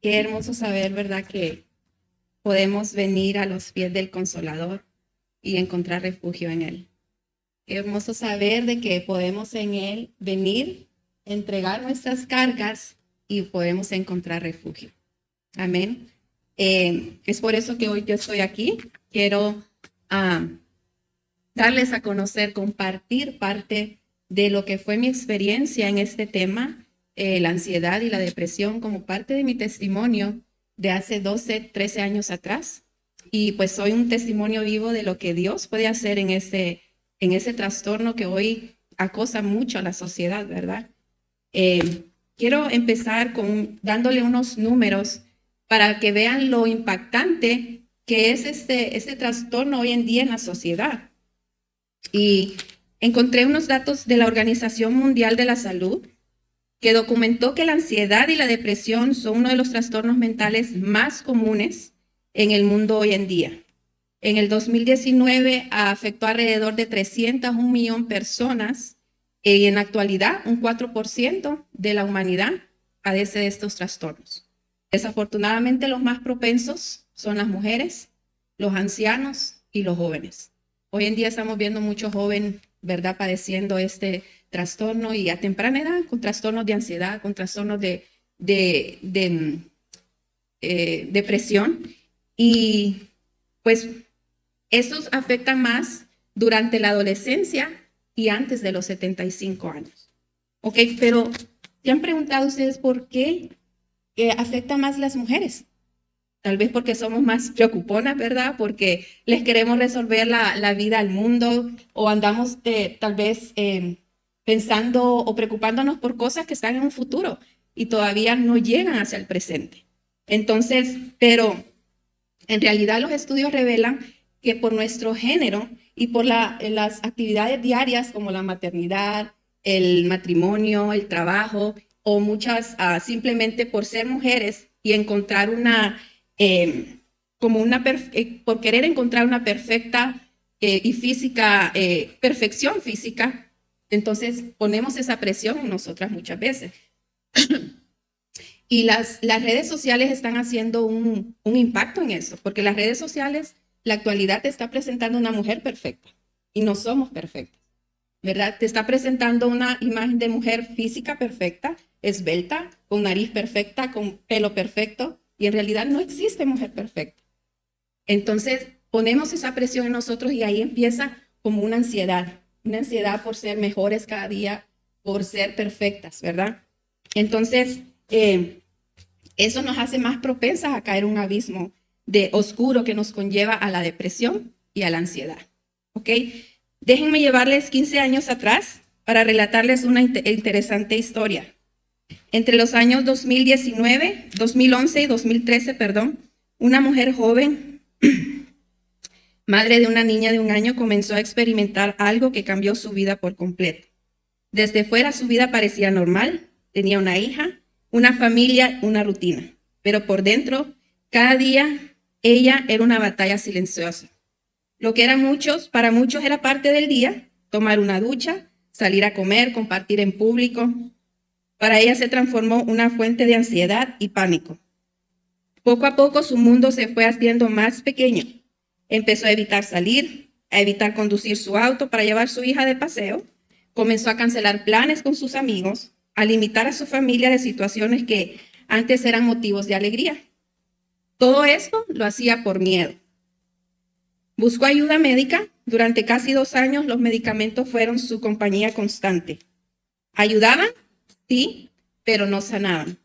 Qué hermoso saber, ¿verdad?, que podemos venir a los pies del Consolador y encontrar refugio en Él. Qué hermoso saber de que podemos en Él venir, entregar nuestras cargas y podemos encontrar refugio. Amén. Es por eso que hoy yo estoy aquí. Quiero darles a conocer, compartir parte de lo que fue mi experiencia en este tema, la ansiedad y la depresión, como parte de mi testimonio de hace 12, 13 años atrás. Y pues soy un testimonio vivo de lo que Dios puede hacer en ese trastorno que hoy acosa mucho a la sociedad, ¿verdad? Quiero empezar dándole unos números para que vean lo impactante que es este trastorno hoy en día en la sociedad. Y encontré unos datos de la Organización Mundial de la Salud que documentó que la ansiedad y la depresión son uno de los trastornos mentales más comunes en el mundo hoy en día. En el 2019 afectó alrededor de 301 millones de personas y en la actualidad un 4% de la humanidad padece de estos trastornos. Desafortunadamente los más propensos son las mujeres, los ancianos y los jóvenes. Hoy en día estamos viendo muchos jóvenes, ¿verdad?, padeciendo este trastorno y a temprana edad con trastornos de ansiedad, con trastornos de depresión. Y pues estos afectan más durante la adolescencia y antes de los 75 años. Ok, pero ¿se han preguntado ustedes por qué afecta más las mujeres? Tal vez porque somos más preocuponas, ¿verdad? Porque les queremos resolver la vida al mundo o andamos tal vez pensando o preocupándonos por cosas que están en un futuro y todavía no llegan hacia el presente. Entonces, pero en realidad los estudios revelan que por nuestro género y por las actividades diarias como la maternidad, el matrimonio, el trabajo o muchas simplemente por ser mujeres y encontrar por querer encontrar una perfecta y física, perfección física, entonces ponemos esa presión en nosotras muchas veces. Y las redes sociales están haciendo un impacto en eso, porque las redes sociales, la actualidad te está presentando una mujer perfecta y no somos perfectas, ¿verdad? Te está presentando una imagen de mujer física perfecta, esbelta, con nariz perfecta, con pelo perfecto, y en realidad no existe mujer perfecta. Entonces ponemos esa presión en nosotros y ahí empieza como una ansiedad por ser mejores cada día, por ser perfectas, ¿verdad? Entonces, eso nos hace más propensas a caer en un abismo de oscuro que nos conlleva a la depresión y a la ansiedad. ¿Ok? Déjenme llevarles 15 años atrás para relatarles una interesante historia. Entre los años 2011 y 2013, una mujer joven, madre de una niña de 1 año, comenzó a experimentar algo que cambió su vida por completo. Desde fuera su vida parecía normal, tenía una hija, una familia, una rutina, pero por dentro, cada día, ella era una batalla silenciosa. Lo que para muchos era parte del día, tomar una ducha, salir a comer, compartir en público. Para ella se transformó en una fuente de ansiedad y pánico. Poco a poco su mundo se fue haciendo más pequeño. Empezó a evitar salir, a evitar conducir su auto para llevar a su hija de paseo. Comenzó a cancelar planes con sus amigos, a limitar a su familia de situaciones que antes eran motivos de alegría. Todo esto lo hacía por miedo. Buscó ayuda médica. Durante casi 2 años los medicamentos fueron su compañía constante. ¿Ayudaban? Sí, pero no sanaban.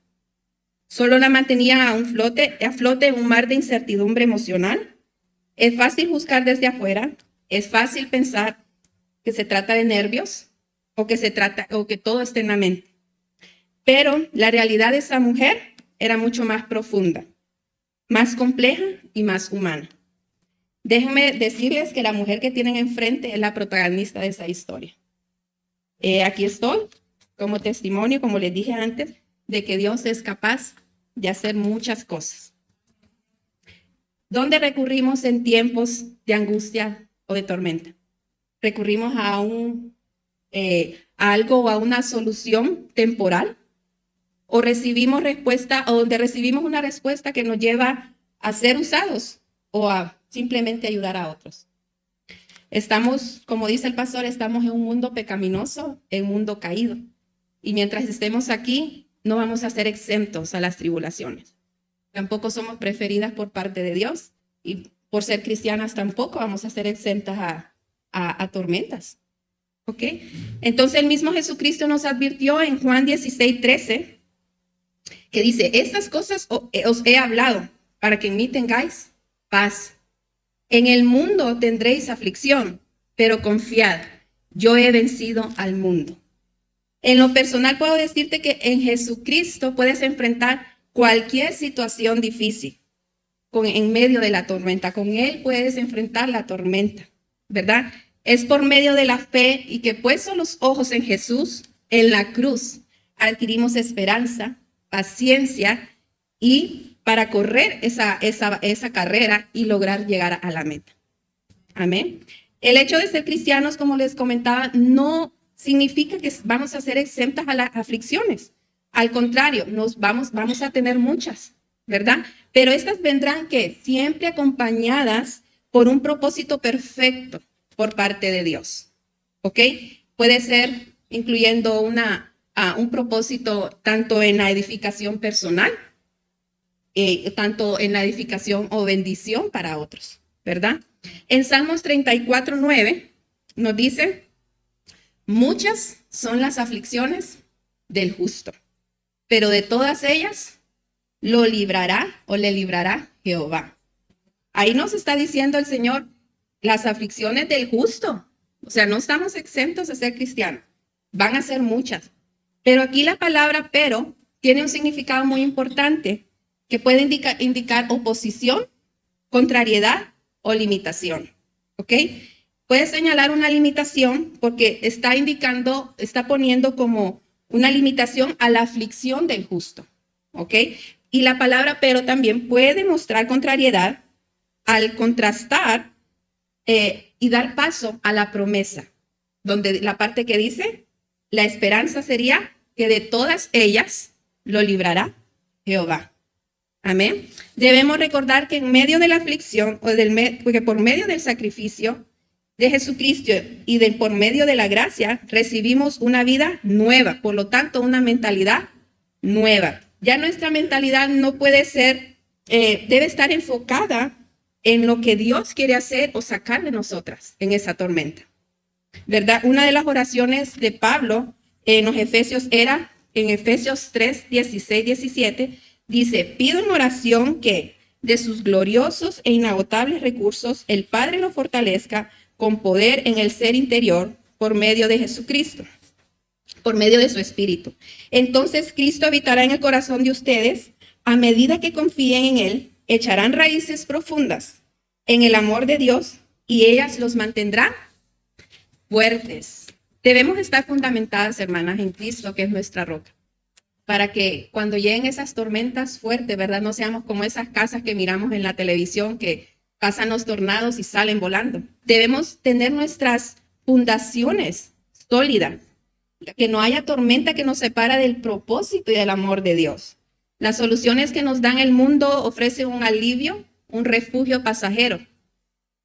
Solo la mantenía a flote en un mar de incertidumbre emocional. Es fácil juzgar desde afuera. Es fácil pensar que se trata de nervios o que todo está en la mente. Pero la realidad de esa mujer era mucho más profunda, más compleja y más humana. Déjenme decirles que la mujer que tienen enfrente es la protagonista de esa historia. Aquí estoy como testimonio, como les dije antes, de que Dios es capaz de hacer muchas cosas. ¿Dónde recurrimos en tiempos de angustia o de tormenta? Recurrimos a algo o a una solución temporal, o recibimos respuesta, o donde recibimos una respuesta que nos lleva a ser usados o a simplemente ayudar a otros. Estamos, como dice el pastor, estamos en un mundo pecaminoso, en un mundo caído. Y mientras estemos aquí, no vamos a ser exentos a las tribulaciones. Tampoco somos preferidas por parte de Dios. Y por ser cristianas tampoco vamos a ser exentas a tormentas. ¿Ok? Entonces el mismo Jesucristo nos advirtió en Juan 16:13, que dice, estas cosas os he hablado para que en mí tengáis paz. En el mundo tendréis aflicción, pero confiad, yo he vencido al mundo. En lo personal puedo decirte que en Jesucristo puedes enfrentar cualquier situación difícil en medio de la tormenta. Con Él puedes enfrentar la tormenta, ¿verdad? Es por medio de la fe y que puestos los ojos en Jesús, en la cruz, adquirimos esperanza, paciencia y para correr esa carrera y lograr llegar a la meta. Amén. El hecho de ser cristianos, como les comentaba, no significa que vamos a ser exentas a las aflicciones. Al contrario, vamos a tener muchas, ¿verdad? Pero estas vendrán que siempre acompañadas por un propósito perfecto por parte de Dios. ¿Ok? Puede ser incluyendo un propósito tanto en la edificación personal, tanto en la edificación o bendición para otros, ¿verdad? En Salmos 34:9 nos dice, muchas son las aflicciones del justo, pero de todas ellas lo librará o le librará Jehová. Ahí nos está diciendo el Señor, las aflicciones del justo. O sea, no estamos exentos de ser cristianos. Van a ser muchas. Pero aquí la palabra pero tiene un significado muy importante que puede indicar oposición, contrariedad o limitación. ¿Ok? Puede señalar una limitación porque está poniendo como una limitación a la aflicción del justo. ¿Ok? Y la palabra pero también puede mostrar contrariedad al contrastar y dar paso a la promesa, donde la parte que dice, la esperanza sería que de todas ellas lo librará Jehová. Amén. Debemos recordar que en medio de la aflicción, porque por medio del sacrificio de Jesucristo y por medio de la gracia, recibimos una vida nueva, por lo tanto, una mentalidad nueva. Ya nuestra mentalidad no puede ser, debe estar enfocada en lo que Dios quiere hacer o sacar de nosotras en esa tormenta, ¿verdad? Una de las oraciones de Pablo en los Efesios era, en Efesios 3, 16, 17, dice, pido en oración que de sus gloriosos e inagotables recursos el Padre lo fortalezca con poder en el ser interior por medio de Jesucristo, por medio de su Espíritu. Entonces Cristo habitará en el corazón de ustedes a medida que confíen en Él. Echarán raíces profundas en el amor de Dios y ellas los mantendrán fuertes. Debemos estar fundamentadas, hermanas, en Cristo, que es nuestra roca, para que cuando lleguen esas tormentas fuertes, ¿verdad? No seamos como esas casas que miramos en la televisión que pasan los tornados y salen volando. Debemos tener nuestras fundaciones sólidas, que no haya tormenta que nos separa del propósito y del amor de Dios. Las soluciones que nos dan el mundo ofrecen un alivio, un refugio pasajero,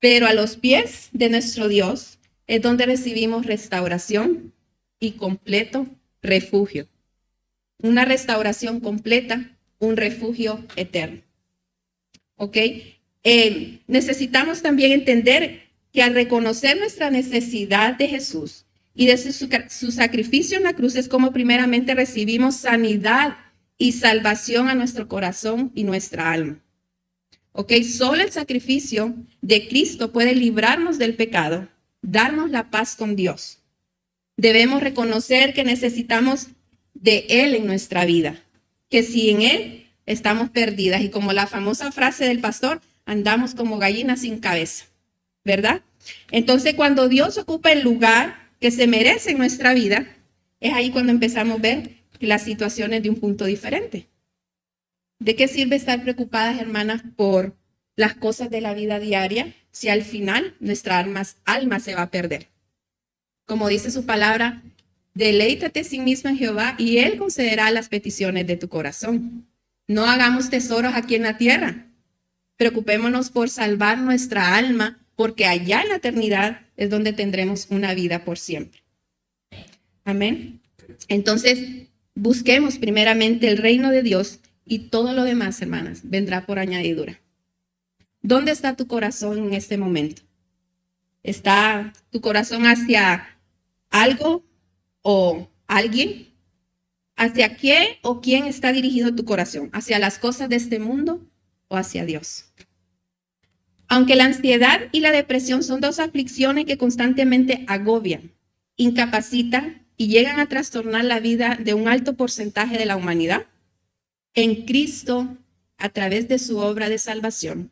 pero a los pies de nuestro Dios es donde recibimos restauración y completo refugio. Una restauración completa, un refugio eterno. ¿Ok? Necesitamos también entender que al reconocer nuestra necesidad de Jesús y de su sacrificio en la cruz es como primeramente recibimos sanidad y salvación a nuestro corazón y nuestra alma. ¿Ok? Solo el sacrificio de Cristo puede librarnos del pecado, darnos la paz con Dios. Debemos reconocer que necesitamos de Él en nuestra vida, que sin Él estamos perdidas y como la famosa frase del pastor, andamos como gallinas sin cabeza, ¿verdad? Entonces, cuando Dios ocupa el lugar que se merece en nuestra vida, es ahí cuando empezamos a ver las situaciones de un punto diferente. ¿De qué sirve estar preocupadas, hermanas, por las cosas de la vida diaria si al final nuestra alma se va a perder? Como dice su palabra, Deleítate a sí mismo en Jehová y Él concederá las peticiones de tu corazón. No hagamos tesoros aquí en la tierra. Preocupémonos por salvar nuestra alma, porque allá en la eternidad es donde tendremos una vida por siempre. Amén. Entonces, busquemos primeramente el reino de Dios y todo lo demás, hermanas, vendrá por añadidura. ¿Dónde está tu corazón en este momento? ¿Está tu corazón hacia algo o alguien? ¿Hacia qué o quién está dirigido tu corazón? ¿Hacia las cosas de este mundo o hacia Dios? Aunque la ansiedad y la depresión son dos aflicciones que constantemente agobian, incapacitan y llegan a trastornar la vida de un alto porcentaje de la humanidad, en Cristo, a través de su obra de salvación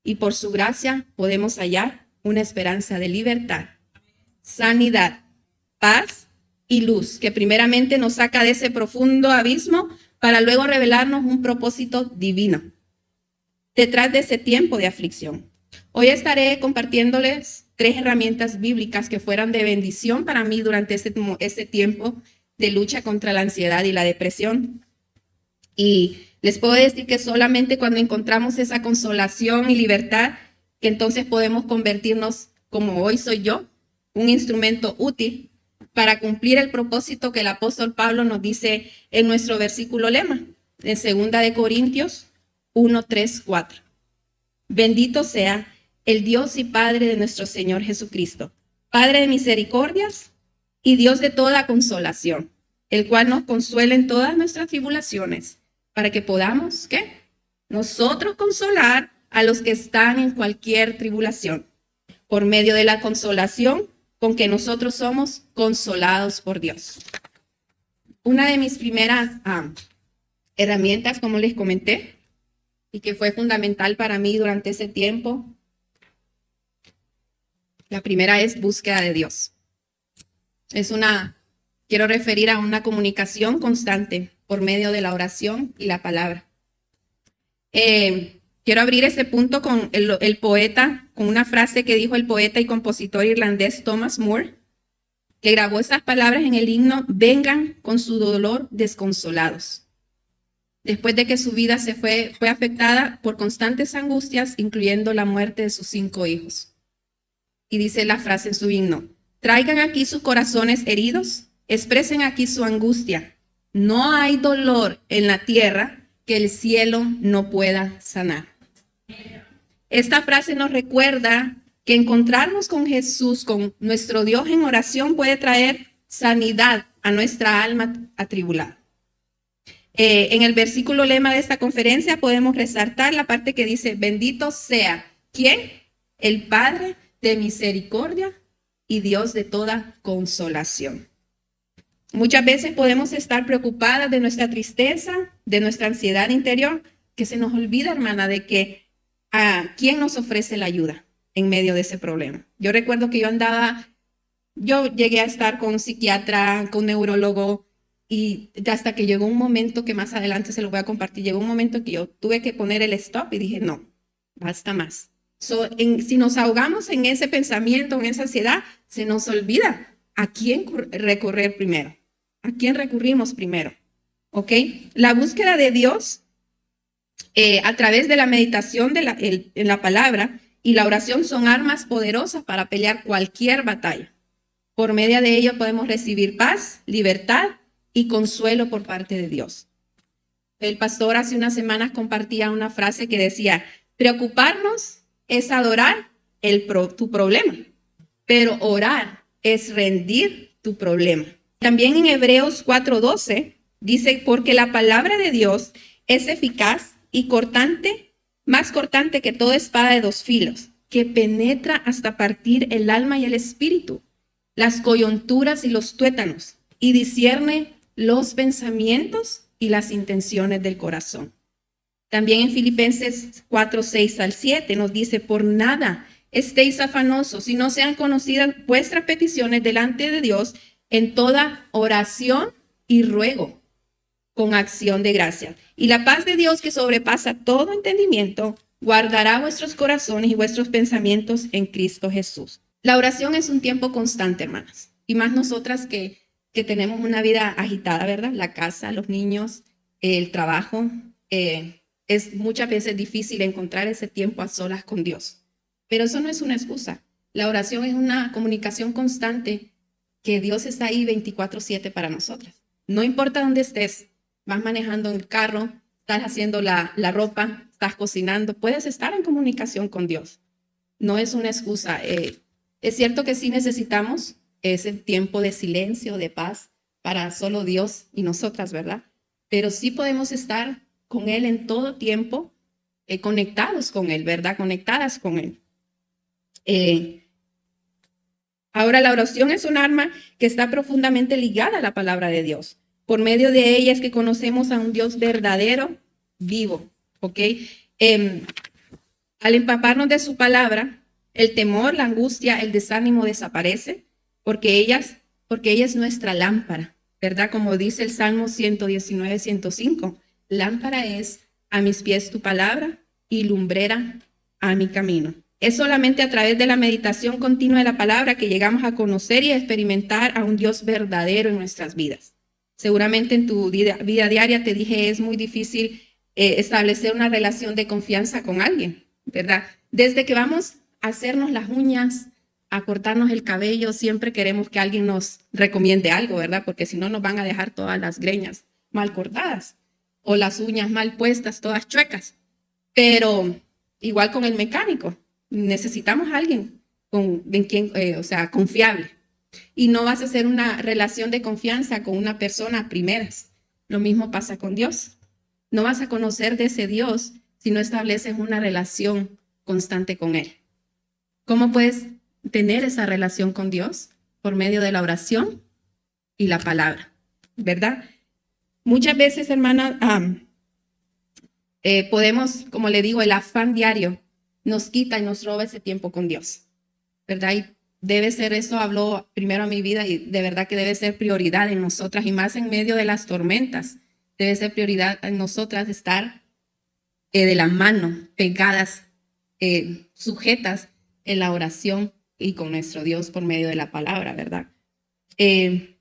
y por su gracia, podemos hallar una esperanza de libertad, sanidad, paz y luz, que primeramente nos saca de ese profundo abismo para luego revelarnos un propósito divino detrás de ese tiempo de aflicción. Hoy estaré compartiéndoles 3 herramientas bíblicas que fueran de bendición para mí durante este tiempo de lucha contra la ansiedad y la depresión. Y les puedo decir que solamente cuando encontramos esa consolación y libertad, que entonces podemos convertirnos, como hoy soy yo, un instrumento útil para cumplir el propósito que el apóstol Pablo nos dice en nuestro versículo lema, en 2 Corintios 1, 3, 4. Bendito sea el Dios y Padre de nuestro Señor Jesucristo, Padre de misericordias y Dios de toda consolación, el cual nos consuela en todas nuestras tribulaciones, para que podamos, ¿qué? Nosotros consolar a los que están en cualquier tribulación, por medio de la consolación con que nosotros somos consolados por Dios. Una de mis primeras herramientas, como les comenté, y que fue fundamental para mí durante ese tiempo, la primera es búsqueda de Dios. Quiero referir a una comunicación constante por medio de la oración y la palabra. Quiero abrir ese punto con el poeta, con una frase que dijo el poeta y compositor irlandés Thomas Moore, que grabó esas palabras en el himno: vengan con su dolor desconsolados. Después de que su vida fue afectada por constantes angustias, incluyendo la muerte de sus 5 hijos. Y dice la frase en su himno: traigan aquí sus corazones heridos, expresen aquí su angustia. No hay dolor en la tierra que el cielo no pueda sanar. Esta frase nos recuerda que encontrarnos con Jesús, con nuestro Dios en oración, puede traer sanidad a nuestra alma atribulada. En el versículo lema de esta conferencia podemos resaltar la parte que dice: bendito sea, ¿quién? El Padre de misericordia y Dios de toda consolación. Muchas veces podemos estar preocupadas de nuestra tristeza, de nuestra ansiedad interior, que se nos olvida, hermana, de que ¿quién nos ofrece la ayuda en medio de ese problema? Yo recuerdo que yo llegué a estar con un psiquiatra, con un neurólogo, y hasta que llegó un momento que más adelante se lo voy a compartir, llegó un momento que yo tuve que poner el stop y dije, no, basta más. Si nos ahogamos en ese pensamiento, en esa ansiedad, se nos olvida a quién recurrir primero, a quién recurrimos primero, ¿ok? La búsqueda de Dios a través de la meditación en la palabra y la oración son armas poderosas para pelear cualquier batalla. Por medio de ello podemos recibir paz, libertad y consuelo por parte de Dios. El pastor hace unas semanas compartía una frase que decía: preocuparnos es adorar tu problema, pero orar es rendir tu problema. También en Hebreos 4:12 dice: porque la palabra de Dios es eficaz y cortante, más cortante que toda espada de 2 filos, que penetra hasta partir el alma y el espíritu, las coyunturas y los tuétanos, y discierne los pensamientos y las intenciones del corazón. También en Filipenses 4:6-7 nos dice: por nada estéis afanosos, si no sean conocidas vuestras peticiones delante de Dios en toda oración y ruego, con acción de gracia. Y la paz de Dios, que sobrepasa todo entendimiento, guardará vuestros corazones y vuestros pensamientos en Cristo Jesús. La oración es un tiempo constante, hermanas, y más nosotras que que tenemos una vida agitada, ¿verdad? La casa, los niños, el trabajo. Es muchas veces difícil encontrar ese tiempo a solas con Dios. Pero eso no es una excusa. La oración es una comunicación constante que Dios está ahí 24/7 para nosotras. No importa dónde estés, vas manejando el carro, estás haciendo la ropa, estás cocinando, puedes estar en comunicación con Dios. No es una excusa. Es cierto que sí necesitamos ese tiempo de silencio, de paz, para solo Dios y nosotras, ¿verdad? Pero sí podemos estar con Él en todo tiempo, conectados con Él, ¿verdad? Conectadas con Él. Ahora, la oración es un arma que está profundamente ligada a la palabra de Dios. Por medio de ella es que conocemos a un Dios verdadero, vivo, ¿ok? Al empaparnos de su palabra, el temor, la angustia, el desánimo desaparece, porque ella es nuestra lámpara, ¿verdad? Como dice el Salmo 119:105, lámpara es a mis pies tu palabra y lumbrera a mi camino. Es solamente a través de la meditación continua de la palabra que llegamos a conocer y a experimentar a un Dios verdadero en nuestras vidas. Seguramente en tu vida diaria te dije, es muy difícil establecer una relación de confianza con alguien, ¿verdad? Desde que vamos a hacernos las uñas, a cortarnos el cabello, siempre queremos que alguien nos recomiende algo, ¿verdad? Porque si no nos van a dejar todas las greñas mal cortadas o las uñas mal puestas, todas chuecas. Pero igual con el mecánico, necesitamos a alguien confiable. Y no vas a hacer una relación de confianza con una persona a primeras. Lo mismo pasa con Dios. No vas a conocer de ese Dios si no estableces una relación constante con Él. ¿Cómo puedes tener esa relación con Dios? Por medio de la oración y la palabra, ¿verdad? Muchas veces, hermana, podemos, como le digo, el afán diario nos quita y nos roba ese tiempo con Dios, ¿verdad? Y debe ser, eso habló primero a mi vida y de verdad que debe ser prioridad en nosotras y más en medio de las tormentas. Debe ser prioridad en nosotras estar de la mano, pegadas, sujetas en la oración y con nuestro Dios por medio de la palabra, ¿verdad? De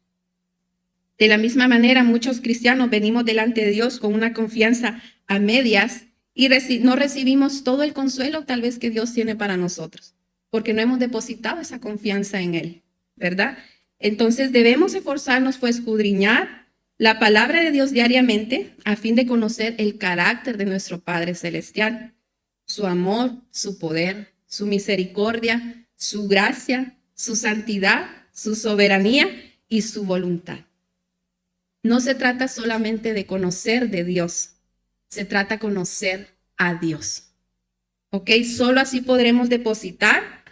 la misma manera, muchos cristianos venimos delante de Dios con una confianza a medias y no recibimos todo el consuelo tal vez que Dios tiene para nosotros, porque no hemos depositado esa confianza en Él, ¿verdad? Entonces debemos esforzarnos por escudriñar la palabra de Dios diariamente a fin de conocer el carácter de nuestro Padre Celestial, su amor, su poder, su misericordia, su gracia, su santidad, su soberanía y su voluntad. No se trata solamente de conocer de Dios, se trata de conocer a Dios. ¿Ok? Solo así podremos depositar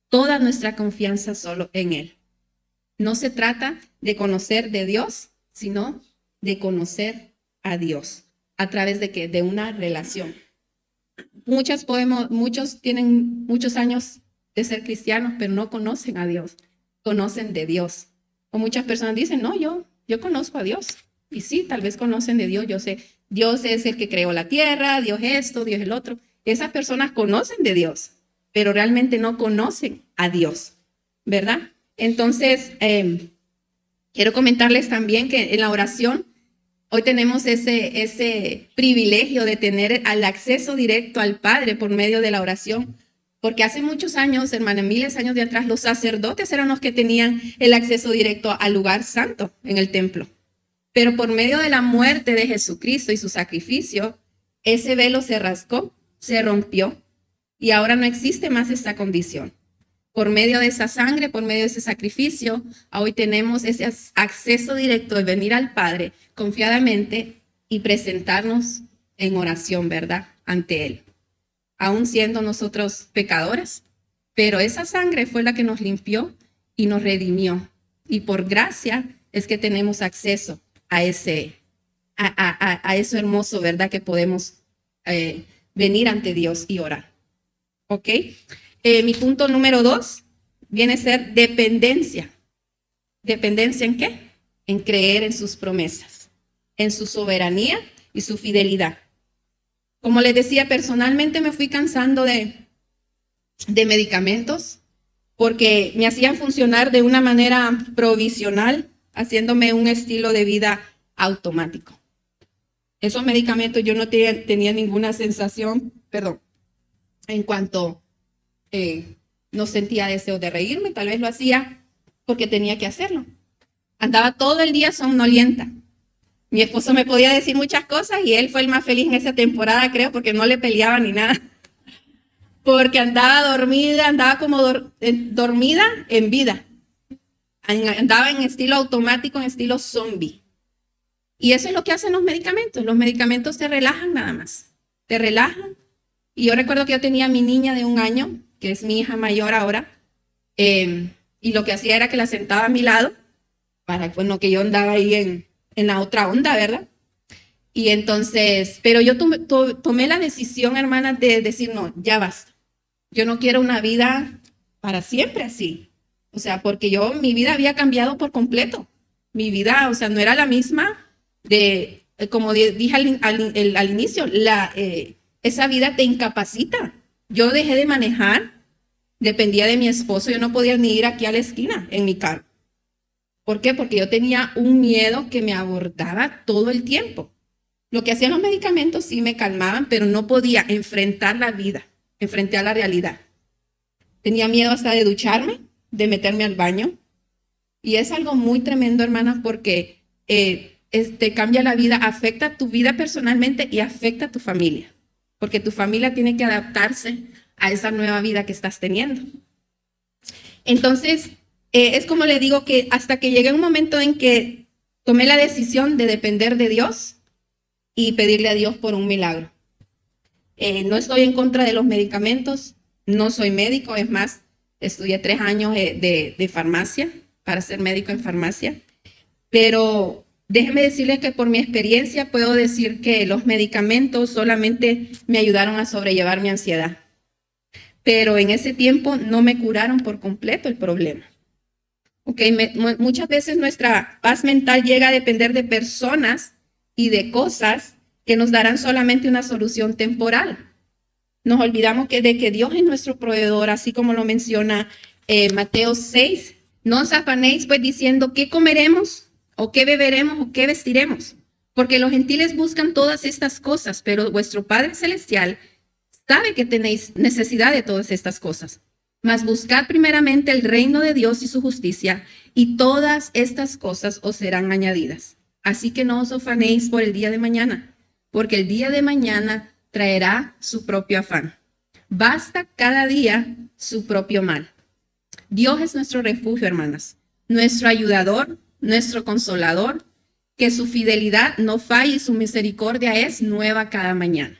toda nuestra confianza solo en Él. No se trata de conocer de Dios, sino de conocer a Dios. ¿A través de qué? De una relación. Muchos tienen muchos años de ser cristianos, pero no conocen a Dios, conocen de Dios. O muchas personas dicen, no, yo conozco a Dios. Y sí, tal vez conocen de Dios, yo sé, Dios es el que creó la tierra, Dios esto, Dios el otro. Esas personas conocen de Dios, pero realmente no conocen a Dios, ¿verdad? Entonces, quiero comentarles también que en la oración, hoy tenemos ese privilegio de tener el acceso directo al Padre por medio de la oración, porque hace muchos años, hermana, miles de años de atrás, los sacerdotes eran los que tenían el acceso directo al lugar santo en el templo. Pero por medio de la muerte de Jesucristo y su sacrificio, ese velo se rasgó, se rompió y ahora no existe más esta condición. Por medio de esa sangre, por medio de ese sacrificio, hoy tenemos ese acceso directo de venir al Padre confiadamente y presentarnos en oración, ¿verdad? Ante Él. Aún siendo nosotros pecadores, pero esa sangre fue la que nos limpió y nos redimió. Y por gracia es que tenemos acceso a eso hermoso, ¿verdad? Que podemos venir ante Dios y orar. ¿Ok? Mi punto número 2 viene a ser dependencia. ¿Dependencia en qué? En creer en sus promesas, en su soberanía y su fidelidad. Como les decía, personalmente me fui cansando de medicamentos porque me hacían funcionar de una manera provisional haciéndome un estilo de vida automático. Esos medicamentos yo no tenía ninguna sensación, en cuanto no sentía deseo de reírme, tal vez lo hacía porque tenía que hacerlo. Andaba todo el día somnolienta. Mi esposo me podía decir muchas cosas y él fue el más feliz en esa temporada, creo, porque no le peleaba ni nada. Porque andaba dormida, andaba como dormida en vida. Andaba en estilo automático, en estilo zombie. Y eso es lo que hacen los medicamentos. Los medicamentos te relajan nada más. Te relajan. Y yo recuerdo que yo tenía a mi niña de 1 año, que es mi hija mayor ahora, y lo que hacía era que la sentaba a mi lado, para bueno, que yo andaba ahí en la otra onda, ¿verdad? Y entonces, pero yo tomé la decisión, hermanas, de decir, no, ya basta. Yo no quiero una vida para siempre así. O sea, porque mi vida había cambiado por completo. Mi vida, o sea, no era la misma como dije al inicio, esa vida te incapacita. Yo dejé de manejar, dependía de mi esposo, yo no podía ni ir aquí a la esquina en mi carro. ¿Por qué? Porque yo tenía un miedo que me abordaba todo el tiempo. Lo que hacían los medicamentos sí me calmaban, pero no podía enfrentar la vida, enfrentar la realidad. Tenía miedo hasta de ducharme, de meterme al baño. Y es algo muy tremendo, hermanas, porque te cambia la vida, afecta tu vida personalmente y afecta a tu familia. Porque tu familia tiene que adaptarse a esa nueva vida que estás teniendo. Entonces, es como le digo que hasta que llegué a un momento en que tomé la decisión de depender de Dios y pedirle a Dios por un milagro. No estoy en contra de los medicamentos, no soy médico, es más, estudié 3 años de farmacia para ser médico en farmacia, pero déjeme decirles que por mi experiencia puedo decir que los medicamentos solamente me ayudaron a sobrellevar mi ansiedad, pero en ese tiempo no me curaron por completo el problema. Muchas veces nuestra paz mental llega a depender de personas y de cosas que nos darán solamente una solución temporal. Nos olvidamos de que Dios es nuestro proveedor, así como lo menciona Mateo 6. No os afanéis pues diciendo qué comeremos, o qué beberemos, o qué vestiremos, porque los gentiles buscan todas estas cosas, pero vuestro Padre Celestial sabe que tenéis necesidad de todas estas cosas. Mas buscad primeramente el reino de Dios y su justicia, y todas estas cosas os serán añadidas. Así que no os afanéis por el día de mañana, porque el día de mañana traerá su propio afán. Basta cada día su propio mal. Dios es nuestro refugio, hermanas, nuestro ayudador, nuestro consolador, que su fidelidad no falla y su misericordia es nueva cada mañana.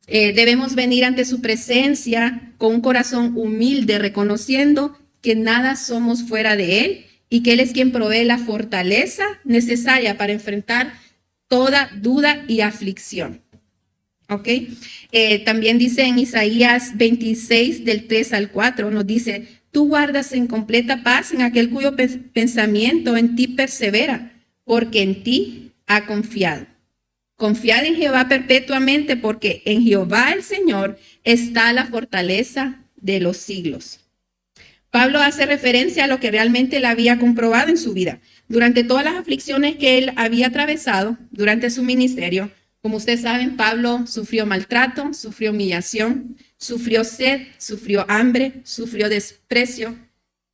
Debemos venir ante su presencia con un corazón humilde, reconociendo que nada somos fuera de Él y que Él es quien provee la fortaleza necesaria para enfrentar toda duda y aflicción. ¿Ok? También dice en Isaías 26, del 3 al 4, nos dice, tú guardas en completa paz en aquel cuyo pensamiento en ti persevera, porque en ti ha confiado. Confiad en Jehová perpetuamente, porque en Jehová el Señor está la fortaleza de los siglos. Pablo hace referencia a lo que realmente él había comprobado en su vida. Durante todas las aflicciones que él había atravesado durante su ministerio, como ustedes saben, Pablo sufrió maltrato, sufrió humillación, sufrió sed, sufrió hambre, sufrió desprecio,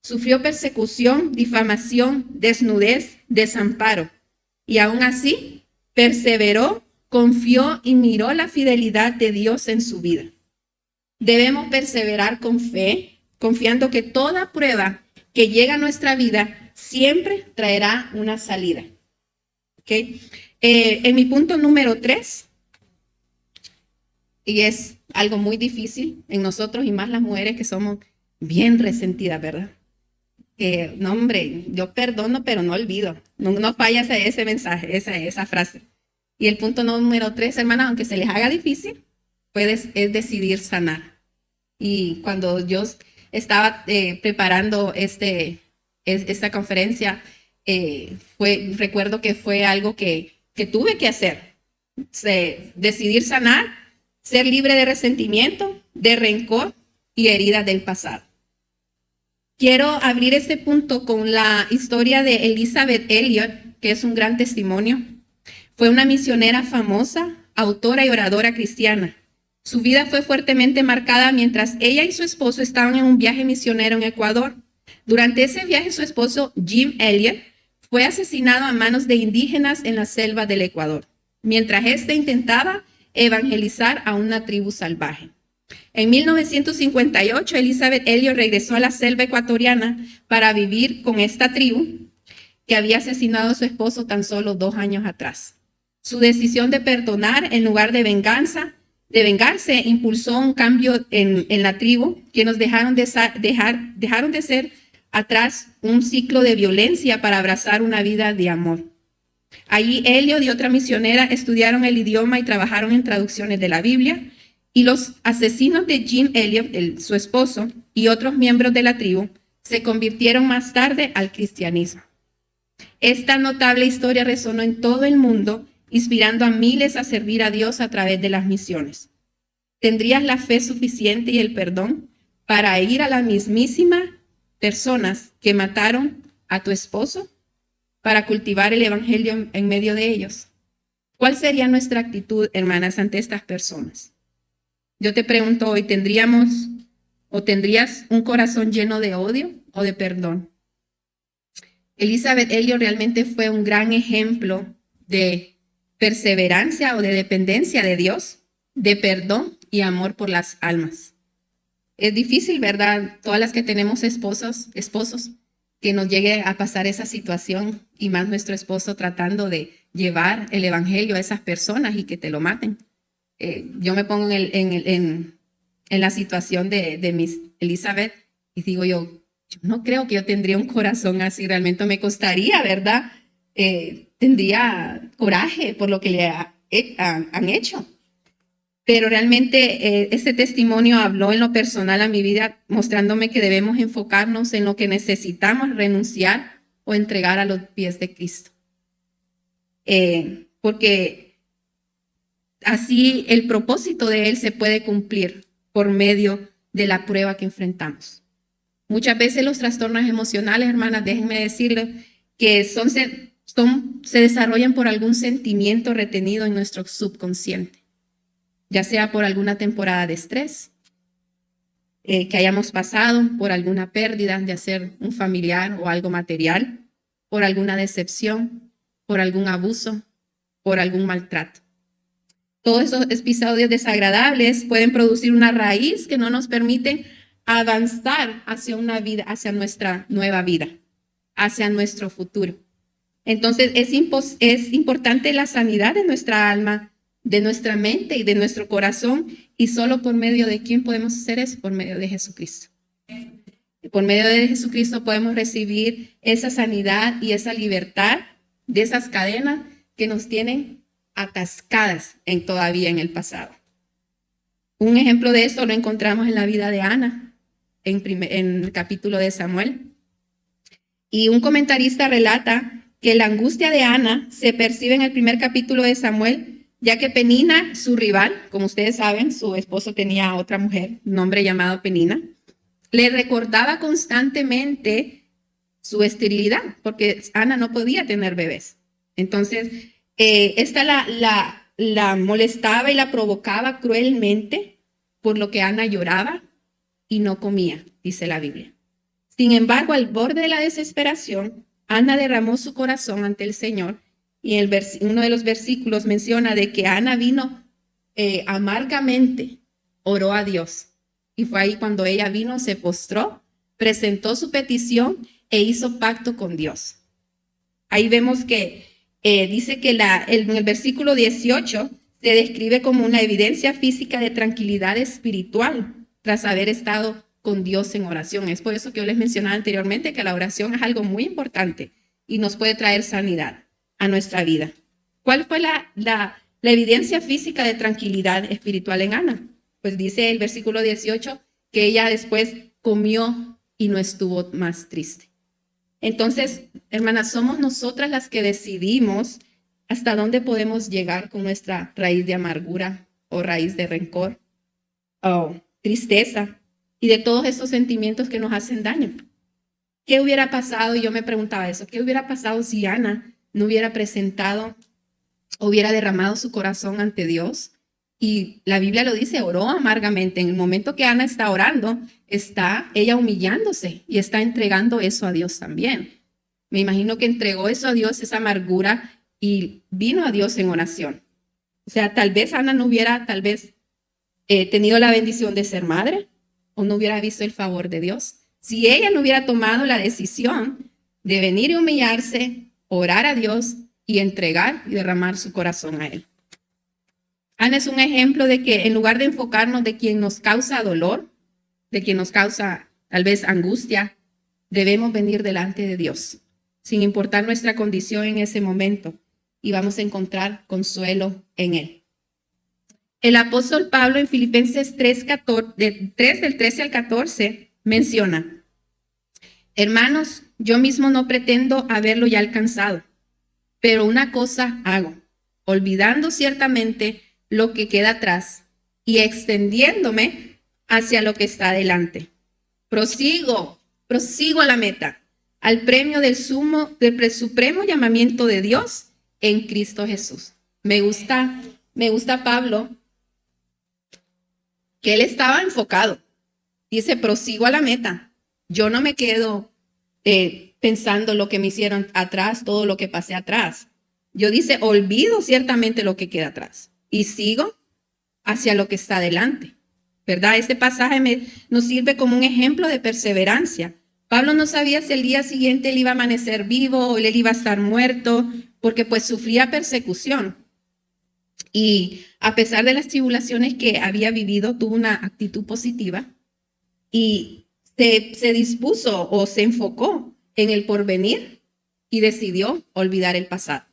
sufrió persecución, difamación, desnudez, desamparo. Y aún así, perseveró, confió y miró la fidelidad de Dios en su vida. Debemos perseverar con fe, confiando que toda prueba que llega a nuestra vida siempre traerá una salida. ¿Okay? En mi punto número 3, y es algo muy difícil en nosotros y más las mujeres que somos bien resentidas, ¿verdad? No, hombre, yo perdono, pero no olvido. No falla ese mensaje, esa frase. Y el punto número 3, hermanas, aunque se les haga difícil, es decidir sanar. Y cuando yo estaba preparando esta conferencia, recuerdo que fue algo que tuve que hacer. Decidir sanar, ser libre de resentimiento, de rencor y heridas del pasado. quiero abrir este punto con la historia de Elisabeth Elliot, que es un gran testimonio. Fue una misionera famosa, autora y oradora cristiana. Su vida fue fuertemente marcada mientras ella y su esposo estaban en un viaje misionero en Ecuador. Durante ese viaje, su esposo, Jim Elliot, fue asesinado a manos de indígenas en la selva del Ecuador, mientras éste intentaba evangelizar a una tribu salvaje. En 1958, Elisabeth Elliot regresó a la selva ecuatoriana para vivir con esta tribu que había asesinado a su esposo tan solo 2 años atrás. Su decisión de perdonar en lugar de vengarse impulsó un cambio en la tribu, que nos dejaron de ser atrás un ciclo de violencia para abrazar una vida de amor. Allí Elliot y otra misionera estudiaron el idioma y trabajaron en traducciones de la Biblia, y los asesinos de Jim Elliot, su esposo, y otros miembros de la tribu se convirtieron más tarde al cristianismo. Esta notable historia resonó en todo el mundo, inspirando a miles a servir a Dios a través de las misiones. ¿Tendrías la fe suficiente y el perdón para ir a la mismísima personas que mataron a tu esposo para cultivar el evangelio en medio de ellos? ¿Cuál sería nuestra actitud, hermanas, ante estas personas? Yo te pregunto hoy, ¿tendrías un corazón lleno de odio o de perdón? Elisabeth Elliot realmente fue un gran ejemplo de perseverancia o de dependencia de Dios, de perdón y amor por las almas. Es difícil, ¿verdad? Todas las que tenemos esposos, que nos llegue a pasar esa situación, y más nuestro esposo tratando de llevar el evangelio a esas personas y que te lo maten. Yo me pongo en la situación de Miss Elizabeth y digo yo no creo que yo tendría un corazón así, realmente me costaría, ¿verdad? Tendría coraje por lo que le han hecho. Pero realmente este testimonio habló en lo personal a mi vida, mostrándome que debemos enfocarnos en lo que necesitamos renunciar o entregar a los pies de Cristo. Porque así el propósito de Él se puede cumplir por medio de la prueba que enfrentamos. Muchas veces los trastornos emocionales, hermanas, déjenme decirles que se desarrollan por algún sentimiento retenido en nuestro subconsciente, ya sea por alguna temporada de estrés, que hayamos pasado, por alguna pérdida, de ser un familiar o algo material, por alguna decepción, por algún abuso, por algún maltrato. Todos esos episodios desagradables pueden producir una raíz que no nos permite avanzar hacia una vida, hacia nuestra nueva vida, hacia nuestro futuro. Entonces es importante la sanidad de nuestra alma, de nuestra mente y de nuestro corazón, y solo por medio de quién podemos hacer eso, por medio de Jesucristo. Por medio de Jesucristo podemos recibir esa sanidad y esa libertad de esas cadenas que nos tienen atascadas todavía en el pasado. Un ejemplo de esto lo encontramos en la vida de Ana, en el capítulo de Samuel. Y un comentarista relata que la angustia de Ana se percibe en el primer capítulo de Samuel, ya que Penina, su rival, como ustedes saben, su esposo tenía otra mujer, un hombre llamado Penina, le recordaba constantemente su esterilidad, porque Ana no podía tener bebés. Entonces, esta la molestaba y la provocaba cruelmente, por lo que Ana lloraba y no comía, dice la Biblia. Sin embargo, al borde de la desesperación, Ana derramó su corazón ante el Señor, y uno de los versículos menciona de que Ana vino amargamente, oró a Dios. Y fue ahí cuando ella vino, se postró, presentó su petición e hizo pacto con Dios. Ahí vemos que dice que en el versículo 18 se describe como una evidencia física de tranquilidad espiritual tras haber estado con Dios en oración. Es por eso que yo les mencionaba anteriormente que la oración es algo muy importante y nos puede traer sanidad a nuestra vida. ¿Cuál fue la evidencia física de tranquilidad espiritual en Ana? Pues dice el versículo 18 que ella después comió y no estuvo más triste. Entonces, hermanas, somos nosotras las que decidimos hasta dónde podemos llegar con nuestra raíz de amargura o raíz de rencor o tristeza y de todos esos sentimientos que nos hacen daño. ¿Qué hubiera pasado? Y yo me preguntaba eso, ¿qué hubiera pasado si Ana no hubiera presentado, hubiera derramado su corazón ante Dios? Y la Biblia lo dice, oró amargamente. En el momento que Ana está orando, está ella humillándose y está entregando eso a Dios también. Me imagino que entregó eso a Dios, esa amargura, y vino a Dios en oración. O sea, tal vez Ana no hubiera, tal vez, tenido la bendición de ser madre o no hubiera visto el favor de Dios. Si ella no hubiera tomado la decisión de venir y humillarse, orar a Dios y entregar y derramar su corazón a Él. Ana es un ejemplo de que en lugar de enfocarnos de quien nos causa dolor, de quien nos causa tal vez angustia, debemos venir delante de Dios, sin importar nuestra condición en ese momento, y vamos a encontrar consuelo en Él. El apóstol Pablo en Filipenses 3, del 13 al 14 menciona: hermanos, yo mismo no pretendo haberlo ya alcanzado, pero una cosa hago, olvidando ciertamente lo que queda atrás y extendiéndome hacia lo que está delante. Prosigo a la meta, al premio del supremo llamamiento de Dios en Cristo Jesús. Me gusta Pablo, que él estaba enfocado. Dice, prosigo a la meta. Yo no me quedo pensando lo que me hicieron atrás, todo lo que pasé atrás. Yo dice, olvido ciertamente lo que queda atrás y sigo hacia lo que está delante, ¿verdad? Este pasaje nos sirve como un ejemplo de perseverancia. Pablo no sabía si el día siguiente él iba a amanecer vivo o él iba a estar muerto, porque pues sufría persecución. Y a pesar de las tribulaciones que había vivido, tuvo una actitud positiva y se dispuso o se enfocó en el porvenir y decidió olvidar el pasado.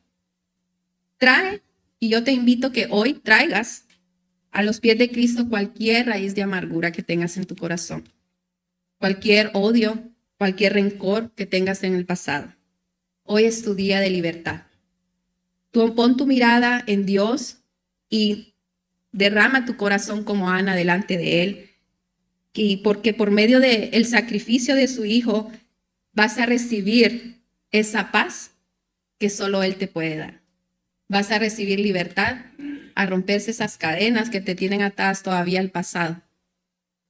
Y yo te invito que hoy traigas a los pies de Cristo cualquier raíz de amargura que tengas en tu corazón, cualquier odio, cualquier rencor que tengas en el pasado. Hoy es tu día de libertad. Tú pon tu mirada en Dios y derrama tu corazón como Ana delante de Él, y porque por medio del sacrificio de su Hijo vas a recibir esa paz que solo Él te puede dar. Vas a recibir libertad, a romperse esas cadenas que te tienen atadas todavía al pasado.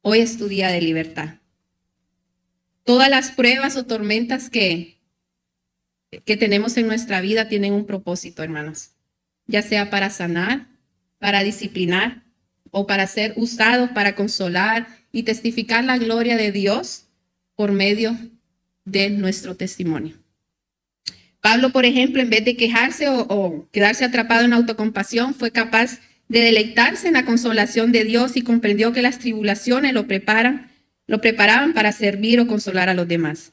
Hoy es tu día de libertad. Todas las pruebas o tormentas que tenemos en nuestra vida tienen un propósito, hermanos, ya sea para sanar, para disciplinar o para ser usados para consolar y testificar la gloria de Dios por medio de nuestro testimonio. Pablo, por ejemplo, en vez de quejarse o quedarse atrapado en autocompasión, fue capaz de deleitarse en la consolación de Dios y comprendió que las tribulaciones lo preparaban para servir o consolar a los demás.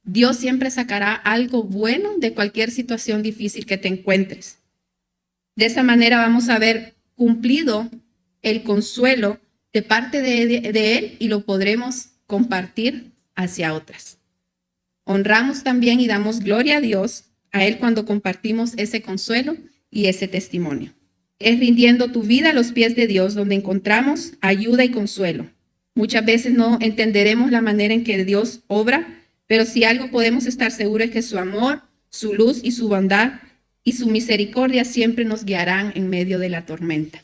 Dios siempre sacará algo bueno de cualquier situación difícil que te encuentres. De esa manera vamos a ver cumplido el consuelo de parte de Él y lo podremos compartir hacia otras. Honramos también y damos gloria a Dios, a Él, cuando compartimos ese consuelo y ese testimonio. Es rindiendo tu vida a los pies de Dios donde encontramos ayuda y consuelo. Muchas veces no entenderemos la manera en que Dios obra, pero si algo podemos estar seguros es que su amor, su luz y su bondad y su misericordia siempre nos guiarán en medio de la tormenta.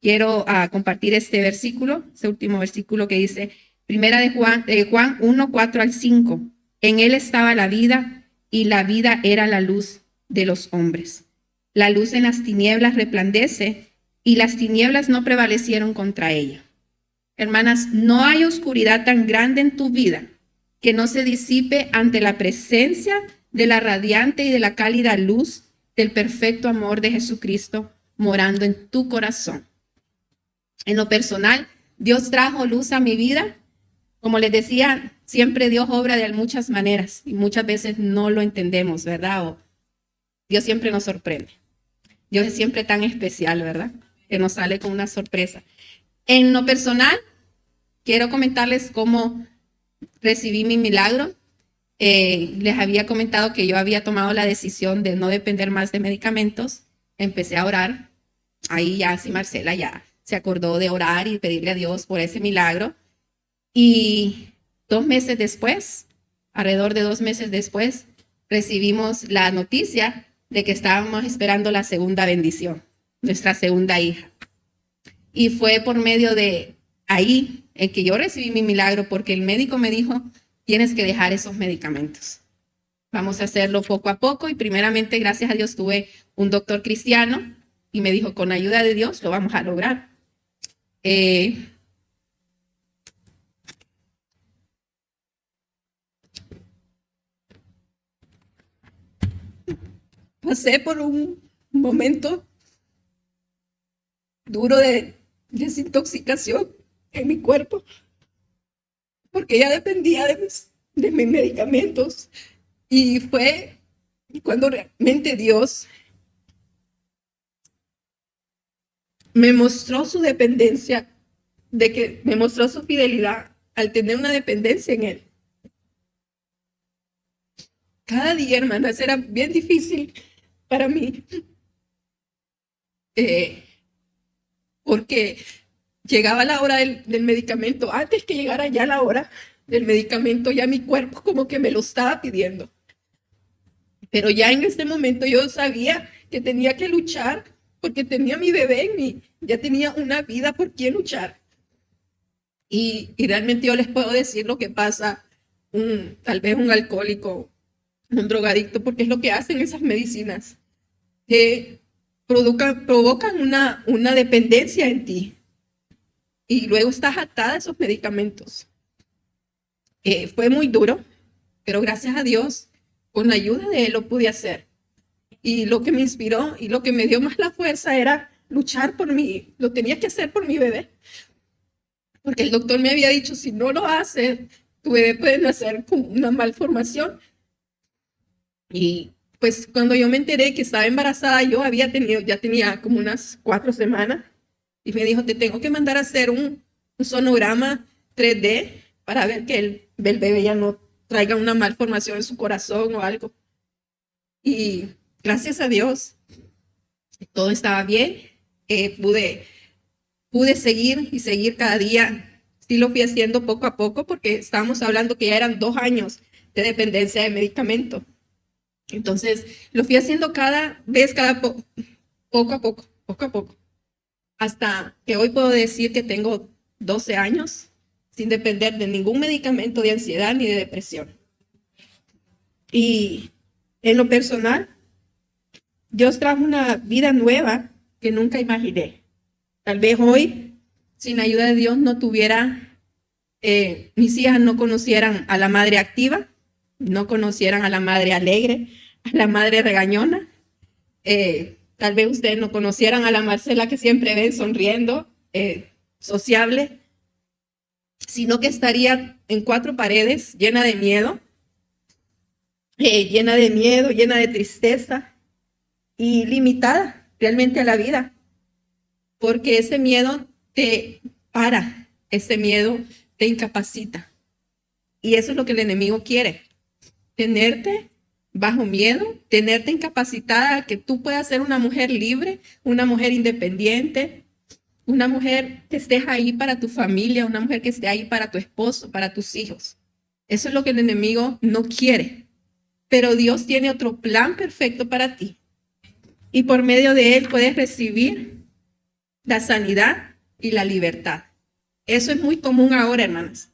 Quiero compartir este versículo, este último versículo que dice, Primera de Juan 1, 4 al 5. En él estaba la vida y la vida era la luz de los hombres. La luz en las tinieblas resplandece y las tinieblas no prevalecieron contra ella. Hermanas, no hay oscuridad tan grande en tu vida que no se disipe ante la presencia de la radiante y de la cálida luz del perfecto amor de Jesucristo morando en tu corazón. En lo personal, Dios trajo luz a mi vida. Como les decía, siempre Dios obra de muchas maneras y muchas veces no lo entendemos, ¿verdad? O Dios siempre nos sorprende. Dios es siempre tan especial, ¿verdad? Que nos sale con una sorpresa. En lo personal, quiero comentarles cómo recibí mi milagro. Les había comentado que yo había tomado la decisión de no depender más de medicamentos. Empecé a orar. Ahí ya, sí, Marcela ya se acordó de orar y pedirle a Dios por ese milagro. Y 2 meses después, alrededor de 2 meses después, recibimos la noticia de que estábamos esperando la segunda bendición, nuestra segunda hija. Y fue por medio de ahí en que yo recibí mi milagro, porque el médico me dijo, tienes que dejar esos medicamentos. Vamos a hacerlo poco a poco y primeramente, gracias a Dios, tuve un doctor cristiano y me dijo, con ayuda de Dios lo vamos a lograr. Pasé por un momento duro de desintoxicación en mi cuerpo, porque ya dependía de mis medicamentos. Y fue cuando realmente Dios me mostró su dependencia, me mostró su fidelidad al tener una dependencia en Él. Cada día, hermanas, era bien difícil para mí, porque llegaba la hora del medicamento. Antes que llegara ya la hora del medicamento, ya mi cuerpo como que me lo estaba pidiendo. Pero ya en este momento yo sabía que tenía que luchar porque tenía mi bebé en mí, ya tenía una vida por quien luchar. Y realmente yo les puedo decir lo que pasa tal vez un alcohólico, un drogadicto, porque es lo que hacen esas medicinas, que provocan una dependencia en ti y luego estás atada a esos medicamentos. Fue muy duro, pero gracias a Dios, con la ayuda de Él lo pude hacer. Y lo que me inspiró y lo que me dio más la fuerza era luchar por mí. Lo tenía que hacer por mi bebé. Porque el doctor me había dicho, si no lo haces, tu bebé puede nacer con una malformación. Y pues cuando yo me enteré que estaba embarazada, ya tenía como unas 4 semanas. Y me dijo, te tengo que mandar a hacer un sonograma 3D para ver que el bebé ya no traiga una malformación en su corazón o algo. Y gracias a Dios, todo estaba bien. Pude seguir y seguir cada día. Sí lo fui haciendo poco a poco porque estábamos hablando que ya eran 2 años de dependencia de medicamento. Entonces lo fui haciendo cada vez, poco a poco, hasta que hoy puedo decir que tengo 12 años sin depender de ningún medicamento de ansiedad ni de depresión. Y en lo personal, Dios trajo una vida nueva que nunca imaginé. Tal vez hoy, sin ayuda de Dios, no tuviera, mis hijas no conocieran a la madre activa, no conocieran a la madre alegre, a la madre regañona. Tal vez ustedes no conocieran a la Marcela que siempre ven sonriendo, sociable, sino que estaría en 4 paredes, llena de miedo, llena de tristeza y limitada realmente a la vida. Porque ese miedo te para, ese miedo te incapacita. Y eso es lo que el enemigo quiere, tenerte bajo miedo, tenerte incapacitada, que tú puedas ser una mujer libre, una mujer independiente, una mujer que estés ahí para tu familia, una mujer que esté ahí para tu esposo, para tus hijos. Eso es lo que el enemigo no quiere. Pero Dios tiene otro plan perfecto para ti. Y por medio de él puedes recibir la sanidad y la libertad. Eso es muy común ahora, hermanas.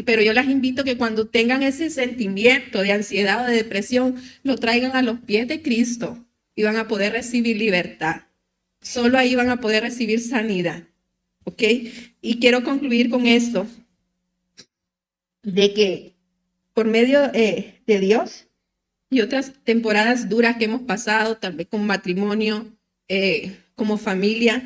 Pero yo las invito a que cuando tengan ese sentimiento de ansiedad o de depresión, lo traigan a los pies de Cristo y van a poder recibir libertad. Solo ahí van a poder recibir sanidad. ¿Ok? Y quiero concluir con esto, de que por medio de Dios y otras temporadas duras que hemos pasado, tal vez con matrimonio, como familia,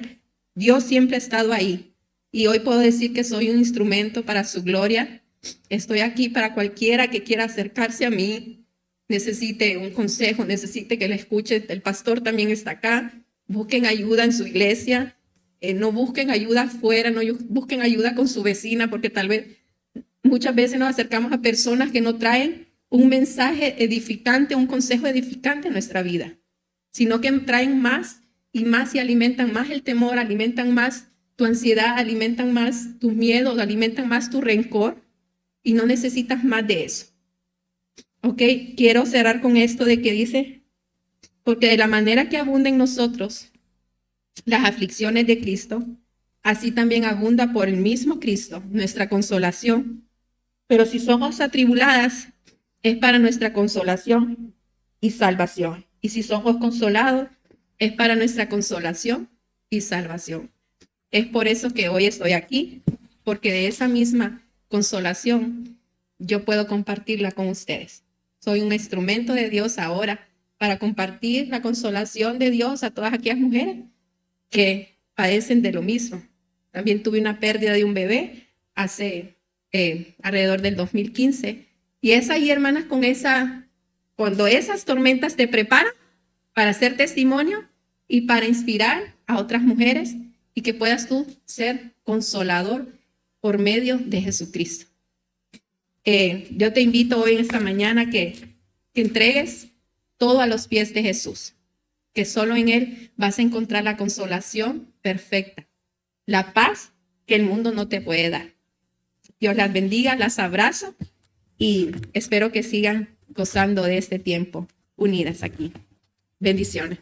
Dios siempre ha estado ahí. Y hoy puedo decir que soy un instrumento para su gloria. Estoy aquí para cualquiera que quiera acercarse a mí, necesite un consejo, necesite que le escuche. El pastor también está acá. Busquen ayuda en su iglesia. No busquen ayuda afuera, no busquen ayuda con su vecina, porque tal vez muchas veces nos acercamos a personas que no traen un mensaje edificante, un consejo edificante en nuestra vida, sino que traen más y más y alimentan más el temor, alimentan más tu ansiedad, alimentan más tus miedos, alimentan más tu rencor y no necesitas más de eso. Ok, quiero cerrar con esto de que dice, porque de la manera que abunda en nosotros las aflicciones de Cristo, así también abunda por el mismo Cristo nuestra consolación. Pero si somos atribuladas, es para nuestra consolación y salvación. Y si somos consolados, es para nuestra consolación y salvación. Es por eso que hoy estoy aquí, porque de esa misma consolación yo puedo compartirla con ustedes. Soy un instrumento de Dios ahora para compartir la consolación de Dios a todas aquellas mujeres que padecen de lo mismo. También tuve una pérdida de un bebé hace alrededor del 2015. Y es ahí, hermanas, cuando esas tormentas te preparan para hacer testimonio y para inspirar a otras mujeres y que puedas tú ser consolador por medio de Jesucristo. Yo te invito hoy en esta mañana que entregues todo a los pies de Jesús, que solo en Él vas a encontrar la consolación perfecta, la paz que el mundo no te puede dar. Dios las bendiga, las abrazo y espero que sigan gozando de este tiempo unidas aquí. Bendiciones.